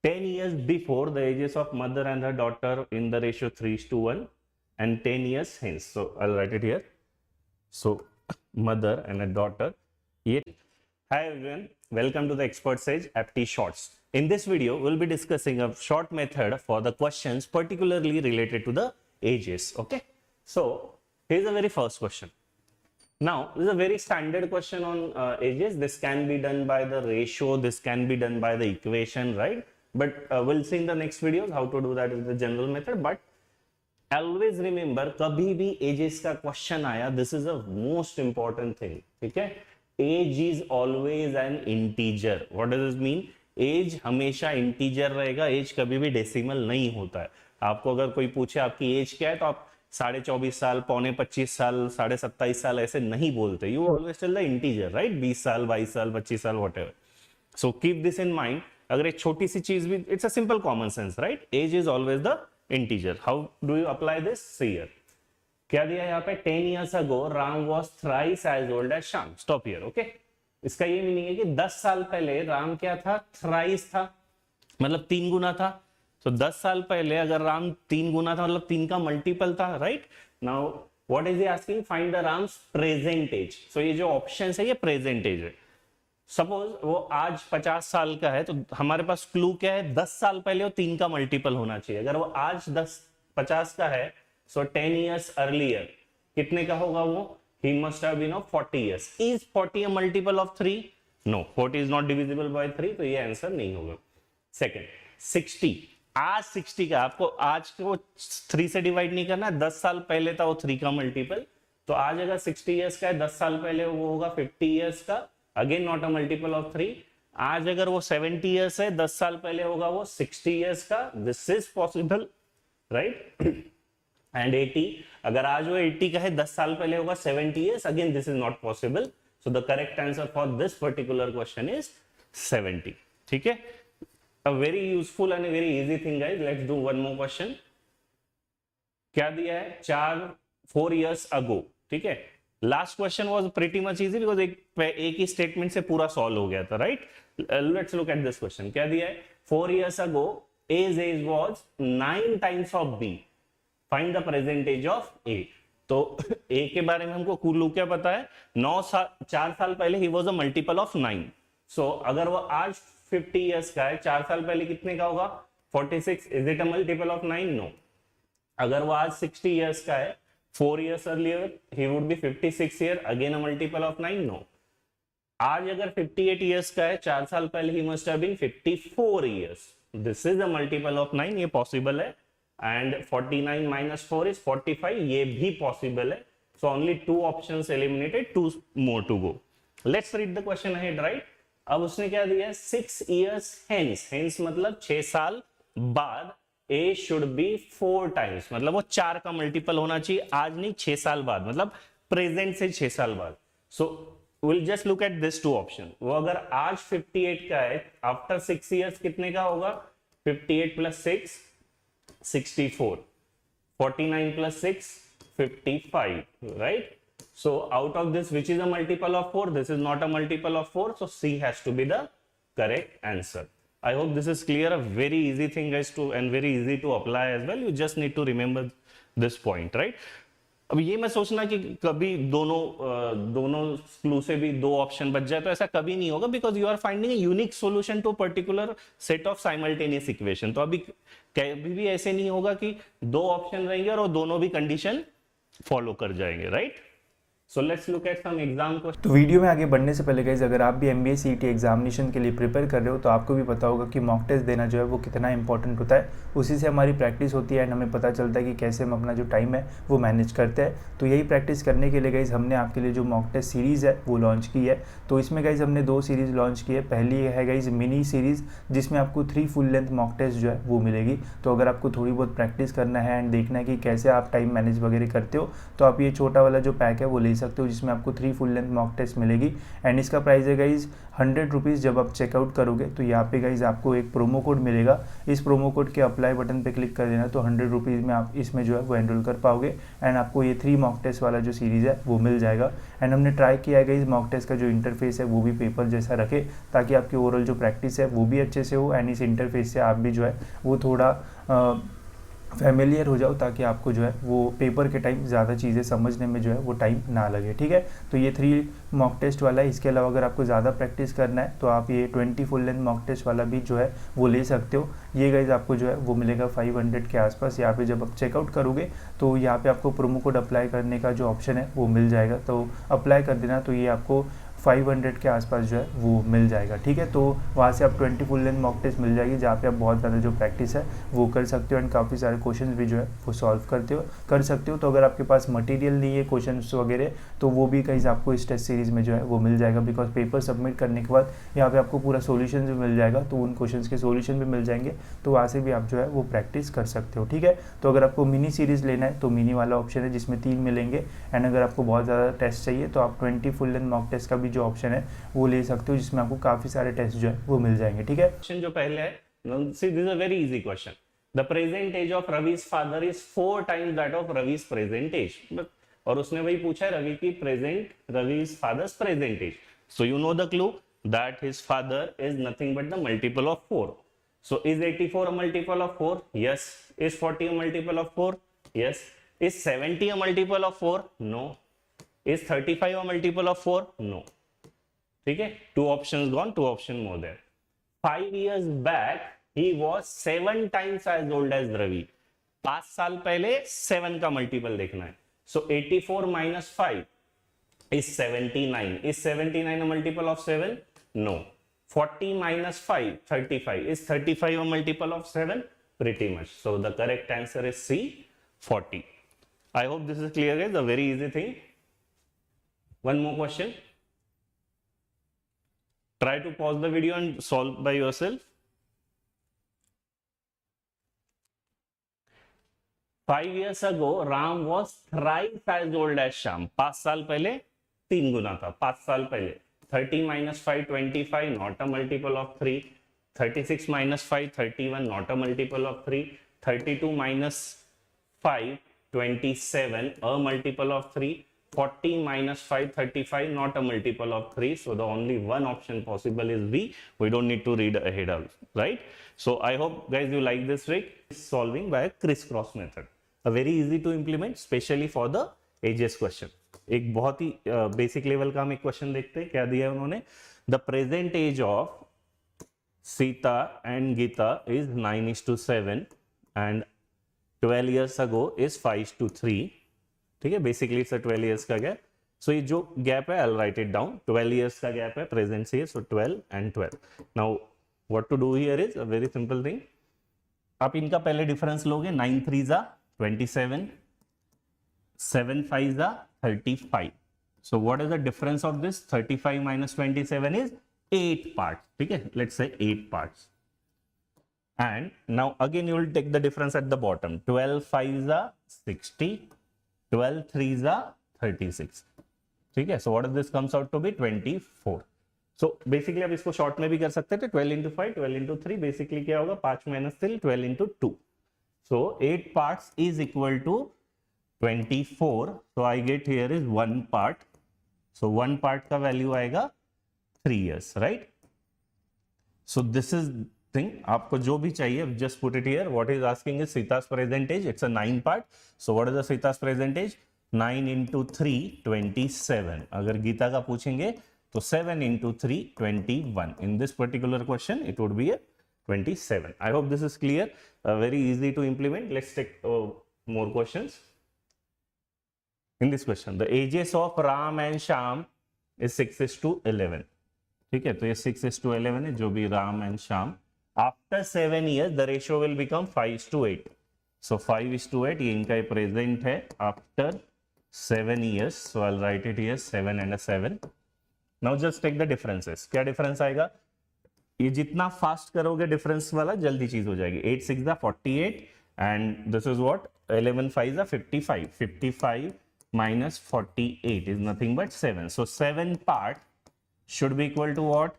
10 years before the ages of mother and her daughter in the ratio 3:1 and 10 years hence. So I'll write it here. So mother and a daughter. Hi everyone, welcome to the Expert Sage Apti Shorts. In this video, we'll be discussing a short method for the questions particularly related to the ages. Okay, so here's the very first question. Now, this is a very standard question on ages. This can be done by the ratio, this can be done by the equation, right? But we'll see in the next videos how to do that with the general method. But always remember, कभी भी ages का question आया, this is a most important thing. ठीक है? Age is always an integer. What does this mean? Age हमेशा integer रहेगा. Age कभी भी decimal नहीं होता है. आपको अगर कोई पूछे आपकी age क्या है, तो आप 24.5 साल, 25 साल, 27 साल ऐसे नहीं बोलते. You always tell the integer, right? 20 साल, 22 साल, 25 साल, whatever. So keep this in mind. अगर एक छोटी सी चीज भी, it's a simple common sense, right? Age is always the integer. How do you apply this? See here. क्या दिया यहाँ पे? 10 years ago, Ram was thrice as old as Shyam. Stop here, okay? इसका ये मीनिंग है कि 10 साल पहले राम क्या था? थ्राइस था, मतलब 3 गुना था. तो 10 साल पहले अगर राम 3 गुना था, मतलब 3 का मल्टीपल था, right? Now what is he asking? Find the Ram's present age. So ये जो ऑप्शन है ये प्रेजेंट एज है. सपोज वो आज 50 साल का है, तो हमारे पास क्लू क्या है? 10 साल पहले वो 3 का मल्टीपल होना चाहिए. अगर वो आज 50 का है, सो 10 years अर्लियर कितने का होगा वो? He must have been of 40 years. Is 40 a multiple of 3? No, 40 is not divisible by 3, तो ये आंसर नहीं होगा. सेकेंड, 60. आज 60 का, आपको आज को 3 से डिवाइड नहीं करना. 10 साल पहले था वो 3 का मल्टीपल, तो आज अगर 60 years का है, 10 साल पहले वो होगा 50 years का. Again not a multiple of 3. आज अगर वो 70 years है, 10 साल पहले होगा वो 60 years का. This is possible, right? And 80, अगर आज वो 80 का है, 10 साल पहले होगा 70 years. Again this is not possible. So the correct answer for this particular question is 70. ठीक है? A very useful and a very easy thing, guys. Let's do one more question. क्या दिया है? 4 years ago. ठीक है? Last question was pretty much easy because एक ही statement से पूरा सॉल्व हो गया था, right? Let's look at this question. क्या दिया है? 4 years ago A's age was 9 times of B. Find the present age of A. तो A के बारे में हमको क्लू क्या पता है? 4 साल पहले he was a multiple of 9. So अगर वो आज 50 years का है, 4 साल पहले कितने का होगा? 46. Is it a multiple of 9? No. अगर वो आज 60 years का है, 4 years earlier he would be 56 year. Again a multiple of 9? No. आज अगर 58 years का है, 4 साल पहले he must have been 54 years. This is a multiple of 9. ये possible है. And 49 minus 4 is 45. ये भी possible है. So only 2 options eliminated, 2 more to go. Let's read the question ahead, right? अब उसने क्या दिया है? 6 years hence. Hence मतलब 6 साल बाद A should be 4 times. मतलब वो 4 का मल्टीपल होना चाहिए. आज नहीं, 6 साल बाद, मतलब प्रेजेंट से 6 साल बाद. So we'll just look at this 2 option. वो अगर आज 58 का है, आफ्टर 6 years कितने का होगा? 58 plus 6 64. 49 plus 6 55, right? So out of this, which is a multiple of 4? This is not a multiple of 4, so C has to be the correct answer. I hope this is clear. A very easy thing, guys, to and very easy to apply as well. You just need to remember this point, right? अब ये मैं सोचना कि कभी दोनों clue से भी 2 option बच जाए, तो ऐसा कभी नहीं होगा, because you are finding a unique solution to particular set of simultaneous equation. तो अभी कभी भी ऐसे नहीं होगा कि 2 ऑप्शन रहेंगे और वो दोनों भी कंडीशन फॉलो कर जाएंगे, right? So let's look at some exam questions. तो वीडियो में आगे बढ़ने से पहले गाइज, अगर आप भी MBA CET एग्जामिनेशन के लिए प्रिपेयर कर रहे हो, तो आपको भी पता होगा कि मॉक टेस्ट देना जो है वो कितना इंपॉर्टेंट होता है. उसी से हमारी प्रैक्टिस होती है एंड हमें पता चलता है कि कैसे हम अपना जो टाइम है वो मैनेज करते हैं. तो यही प्रैक्टिस करने के लिए गाइज हमने आपके लिए जो मॉक टेस्ट सीरीज़ है वो लॉन्च की है. तो इसमें गाइज हमने 2 सीरीज़ लॉन्च की है. पहली है गाइज मिनी सीरीज़, जिसमें आपको 3 फुल लेंथ मॉक टेस्ट जो है वो मिलेगी. तो अगर आपको थोड़ी बहुत प्रैक्टिस करना है एंड देखना है कि कैसे आप टाइम मैनेज वगैरह करते हो, तो आप ये छोटा वाला जो पैक है वो ले सकते हो, जिसमें आपको 3 फुल लेंथ मॉक टेस्ट मिलेगी। एंड इसका प्राइस है गाइज 100 रुपीज़। जब आप चेकआउट करोगे तो यहाँ पे गाइज आपको एक प्रोमो कोड मिलेगा, इस प्रोमो कोड के अप्लाई बटन पे क्लिक कर देना, तो 100 रुपीज़ में आप इसमें जो है वो एनरोल कर पाओगे एंड आपको ये 3 मॉक टेस्ट वाला जो सीरीज़ है वो मिल जाएगा। एंड हमने ट्राई किया है गाइज मॉक टेस्ट का जो इंटरफेस है वो भी पेपर जैसा रखे, ताकि आपकी ओवरऑल जो प्रैक्टिस है वो भी अच्छे से हो एंड इस इंटरफेस से आप भी जो है वो थोड़ा फैमिलियर हो जाओ, ताकि आपको जो है वो पेपर के टाइम ज़्यादा चीज़ें समझने में जो है वो टाइम ना लगे। ठीक है, तो ये 3 मॉक टेस्ट वाला है। इसके अलावा अगर आपको ज़्यादा प्रैक्टिस करना है तो आप ये 20 फुल लेंथ मॉक टेस्ट वाला भी जो है वो ले सकते हो। ये गाइज आपको जो है वो मिलेगा 500 के आसपास। यहाँ पे जब आप चेकआउट करोगे तो यहाँ पे आपको प्रोमो कोड अप्लाई करने का जो ऑप्शन है वो मिल जाएगा, तो अप्लाई कर देना, तो ये आपको 500 के आसपास जो है वो मिल जाएगा। ठीक है, तो वहाँ से आप 20 फुल लेंथ मॉक टेस्ट मिल जाएगी, जहाँ पे आप बहुत ज़्यादा जो प्रैक्टिस है वो कर सकते हो एंड काफ़ी सारे क्वेश्चंस भी जो है वो सॉल्व कर सकते हो। तो अगर आपके पास मटेरियल नहीं है क्वेश्चंस वगैरह, तो वो भी कहीं आपको इस टेस्ट सीरीज़ में जो है वो मिल जाएगा, बिकॉज पेपर सबमिट करने के बाद यहाँ पे आपको पूरा सोल्यूशन भी मिल जाएगा, तो उन क्वेश्चन के सोल्यूशन भी मिल जाएंगे, तो वहाँ से भी आप जो है वो प्रैक्टिस कर सकते हो। ठीक है, तो अगर आपको मिनी सीरीज़ लेना है तो मिनी वाला ऑप्शन है, जिसमें 3 मिलेंगे एंड अगर आपको बहुत ज़्यादा टेस्ट चाहिए तो आप 20 फुल लेंथ मॉक टेस्ट का भी जो ऑप्शन है वो ले सकते हो, जिसमें आपको काफी सारे टेस्ट जो है वो मिल जाएंगे। ठीक है, क्वेश्चन जो पहले है, see this is a very easy question. The present age of Ravi's father is 4 times that of Ravi's present age. और उसने वही पूछा है रवि की Ravi's father's present age. So you know the clue that his father is nothing but the multiple of 4. So is 84 a multiple of 4? Yes. Is 40 a multiple of 4? Yes. Is 70 a multiple of 4? No. Is 35 a multiple of 4? No. ठीक है, 2 options gone, 2 option more there. 5 years back he was 7 times as old as Ravi. 5 साल पहले 7 का multiple देखना है। So 84 minus 5 is 79. Is 79 a multiple of 7? No. 40 minus 5, 35. Is 35 a multiple of 7? Pretty much. So the correct answer is C, 40. I hope this is clear, guys. A very easy thing. One more question. Try to pause the video and solve by yourself. 5 years ago, Ram was thrice as old as Shyam. 5 साल पहले 3 गुना था। 5 साल पहले 30 minus 5, 25, not a multiple of 3. 36 minus 5, 31, not a multiple of 3. 32 minus 5, 27, a multiple of 3. 40 minus 5, 35, not a multiple of 3. So the only one option possible is B. We don't need to read ahead of, right? So I hope guys you like this trick. Solving by a crisscross method. A very easy to implement, especially for the ages question. एक बहुत ही basic level का हम एक question देखते हैं, क्या दिया है उन्होंने। The present age of Sita and Gita is 9:7 and 12 years ago is 5:3. ठीक है, बेसिकली इट्स 12 years का गैप। सो ये जो गैप है I will write it down, 12 years का गैप है प्रेजेंट से, so 12 and 12. Now what to do here is a very simple thing. आप इनका पहले डिफरेंस लोगे, 9 3s are 27, 7 5s are 35. So what is the difference of this? 35 minus 27 is 8 parts. ठीक है, let's say 8 parts. And now again you will take the difference at the bottom. 12 5s are 60, 12 3s are 36. ठीक है, so what does this comes out to be? 24. So basically आप इसको short में भी कर सकते थे, 12 into 5, 12 into 3, बेसिकली क्या होगा, 5 minus 3, 12 into 2. So 8 parts is equal to 24. So I get here is 1 part. So 1 part का वैल्यू आएगा 3 years, right? So this is thing. आपको जो भी चाहिए, just put it here. What is asking is Sita's present age. It's a 9 part. So what is the Sita's present age? 9 into 3, 27. अगर गीता का पूछेंगे तो 7 into 3, 21. In this particular question, it would be a 27. I hope this is clear. Very easy to implement. Let's take more questions. In this question, the ages of Ram and Shyam is 6:11. ठीक है, तो ये 6:11 है, जो भी Ram and Shyam. After 7 years the ratio will become 5:8. So 5:8, ये इनका present है after 7 years. So I'll write it here, 7 and a 7. Now just take the differences. क्या डिफरेंस आएगा? ये जितना फास्ट करोगे डिफरेंस वाला जल्दी चीज हो जाएगी। 8 6 48 and this is what 11 5 55. 55 minus 48 is nothing but 7. So 7 part should be equal to what?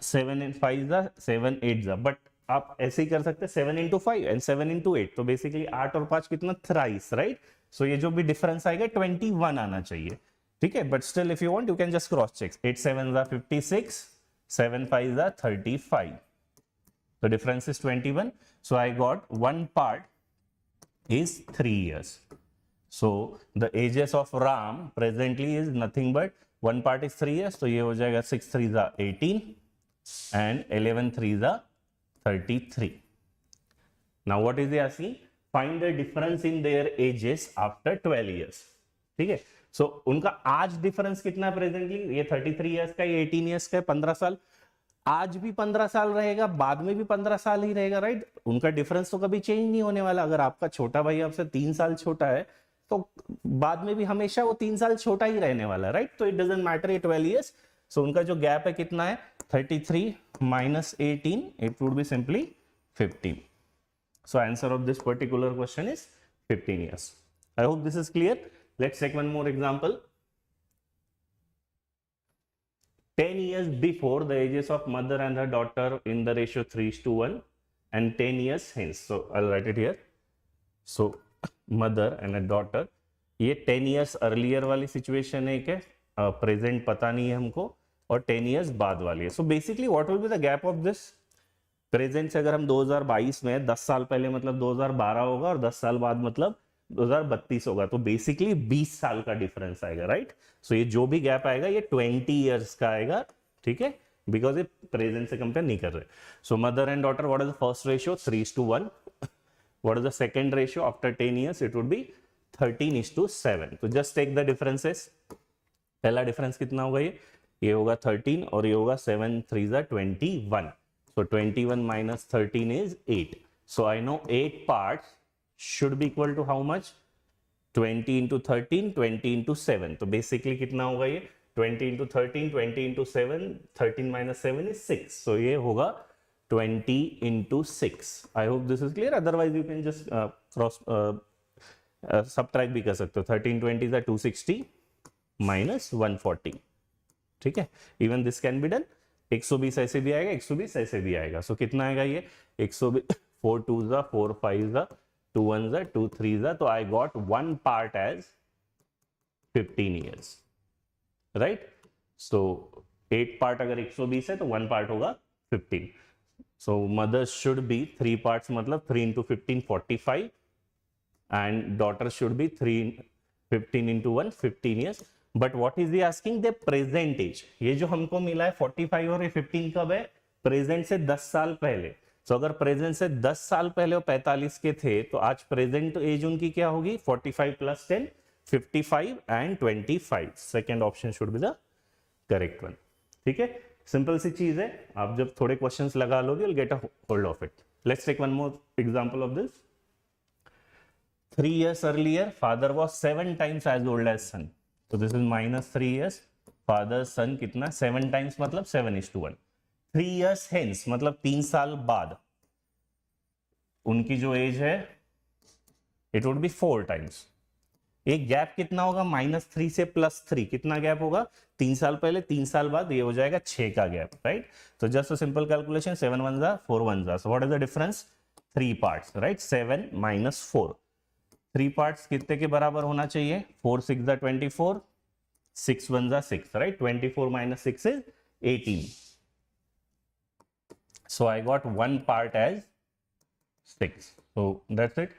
7 and 5 is 7 8 is, but आप ऐसे ही कर सकते हैं 7 into 5 and 7 into 8, तो बेसिकली 8 और 5 कितना थ्राइस, राइट? सो ये जो भी डिफरेंस आएगा 21 आना चाहिए, ठीक है? But still if you want you can just cross check. 8 7 is 56, 7 5 is 35. The difference is 21. So I got one part is 3 years. So the ages of Ram presently is nothing but one part is 3 years. So ये हो जाएगा 6 3 is 18 and 11 3 is 33. Now what is he asking? Find the difference in their ages after 12 years. ठीक है? So उनका आज difference कितना है presently? ये 33 years का, ये 18 years का, 15 साल. आज भी 15 साल रहेगा, बाद में भी 15 साल ही रहेगा, राइट? उनका डिफरेंस तो कभी चेंज नहीं होने वाला. अगर आपका छोटा भाई आपसे 3 साल छोटा है तो बाद में भी हमेशा वो 3 साल छोटा ही रहने वाला है, राइट? तो इट डजंट मैटर, ये 12 इयर्स. सो उनका जो गैप है कितना है? 33 minus 18, it would be simply 15. So answer of this particular question is 15 years. I hope this is clear. Let's take one more example. 10 years before, the ages of mother and her daughter in the ratio 3:1 and 10 years hence. So I'll write it here. So mother and a daughter. ये 10 years earlier वाली situation है क्या? Present पता नहीं है हमको, और 10 years बाद वाली है. So basically what will be the gap of this? Present से अगर हम 2022 में 10 साल पहले मतलब 2012 होगा, और 10 साल बाद मतलब 2032 होगा, तो बेसिकली 20 साल का डिफरेंस आएगा, राइट? सो ये जो भी गैप आएगा ये 20 इयर्स का आएगा, ठीक है? बिकॉज ये प्रेजेंट से कंपेयर नहीं कर रहे. So mother and daughter, what is the first ratio? 3:1. What is the second ratio after 10 years? It would be 13:7. तो जस्ट टेक द डिफरेंसेस. पहला डिफरेंस कितना होगा? ये होगा 13 और ये होगा 7 3 is 21. So 21 minus 13 is 8. So I know 8 parts should be equal to how much? 20 into 13, 20 into 7. तो basically कितना होगा ये? 20 into 13, 20 into 7, 13 minus 7 is 6. So ये होगा 20 into 6. I hope this is clear. Otherwise you can just subtract भी कर सकते हो. 13 20 is 260 minus 140. ठीक है? Even this can be done. 120 ऐसे भी आएगा, 120 ऐसे भी आएगा. सो कितना आएगा ये? 120 4 2s 4 5s 2 1s 2 3s. तो I got one part as 15 years, right? So 8 part अगर 120 है तो 1 पार्ट होगा 15. So mother should be 3 parts, मतलब 3 into 15 45, and daughter should be 15 into 1 15 years. But what is the asking? The present age. ये जो हमको मिला है 45 और ये 15 कब है? प्रेजेंट से 10 साल पहले. सो अगर प्रेजेंट से 10 साल पहले वो 45 के थे, तो आज प्रेजेंट एज उनकी क्या होगी? 45 plus 10 55 and 25. Second option should be the correct one. ठीक है? सिंपल सी चीज है. आप जब थोड़े क्वेश्चंस लगा लोगे you'll get a hold of it. Let's take one more example of this. 3 years earlier, father was 7 times as old as son. तो this is minus 3 years. Father son कितना? 7 times मतलब 7:1. 3 years hence मतलब 3 साल बाद उनकी जो as है it would B 4 times. एक गैप कितना होगा? -3 से +3. कितना गैप होगा? 3 साल पहले 3 साल बाद ये हो जाएगा 6 का गैप, राइट? तो just simple calculation. 7 1s 4 1s. So what is the difference? 3 parts, right? 7 minus 4. 3 parts कितने के बराबर होना चाहिए? 4 6 24, 6 1s 6, right? 24 minus 6 is 18. So I got one part as 6. So that's it.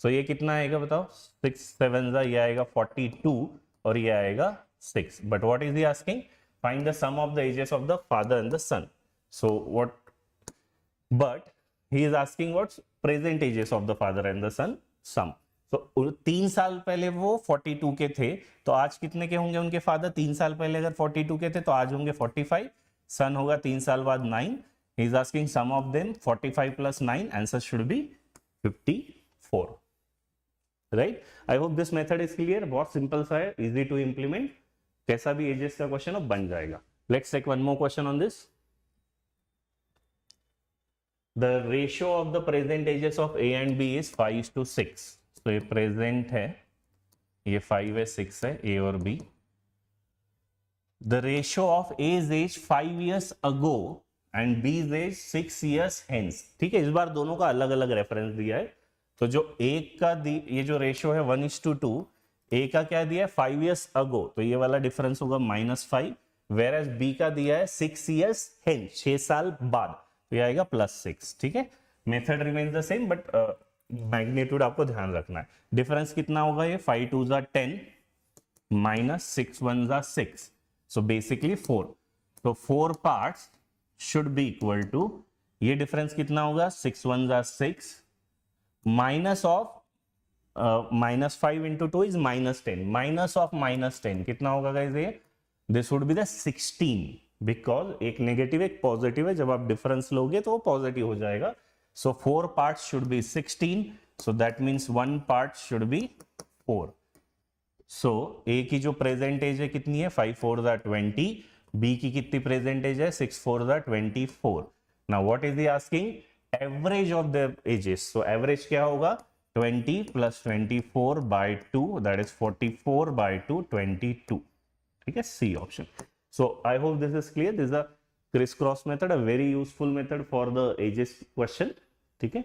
So ये कितना आएगा बताओ? 6 7s ये आएगा 42 और ये आएगा 6. But what is he asking? Find the sum of the ages of the father and the son. So what? But he is asking what's present ages of the father and the son sum. तो 3 साल पहले वो 42 के थे, तो आज कितने के होंगे उनके फादर? 3 साल पहले अगर 42 के थे तो आज होंगे 45. सन होगा 3 साल बाद 9. He is asking some of them. 45 plus 9, answer should be 54, right? I hope this method is clear. बहुत सिंपल सा है, इजी टू इंप्लीमेंट. कैसा भी एजेस का क्वेश्चन हो बन जाएगा. Let's take one more question on this. The ratio of the present ages of A and B is 5:6. तो ये प्रेजेंट है ये 5 है 6 है, ए और B. The ratio of age 5 years ago and B's age 6 years hence. ठीक है, इस बार दोनों का अलग अलग रेफरेंस दिया है। तो जो एक का ये जो रेशियो है 1:2, ए का क्या दिया है 5 years अगो, तो ये वाला डिफरेंस होगा -5, वेर एज बी का दिया है 6 years हेंस, 6 साल बाद, तो ये आएगा +6। ठीक है, method remains the same but magnitude आपको ध्यान रखना है। डिफरेंस कितना होगा ये 5 2 10 -6 1 6, सो बेसिकली 4। तो 4 parts should be equal to, ये डिफरेंस कितना होगा 6 1 6 minus of -5 into 2 is -10, minus of -10 कितना होगा गाइस ये, this would be the 16, because एक नेगेटिव एक पॉजिटिव है, जब आप डिफरेंस लोगे तो वो पॉजिटिव हो जाएगा। सो 4 parts should be 16, so that means 1 part should be 4। सो ए की जो प्रेजेंट एज है कितनी है 5 4 20, बी की कितनी प्रेजेंट एज है 6 4 24। Now what is he asking, average of the ages. So average क्या होगा 20 + 24/2, दैट इज 44/2 22। ठीक है, C option. So I hope this is clear. This is the criss cross method, a very useful method for the ages question. ठीक है।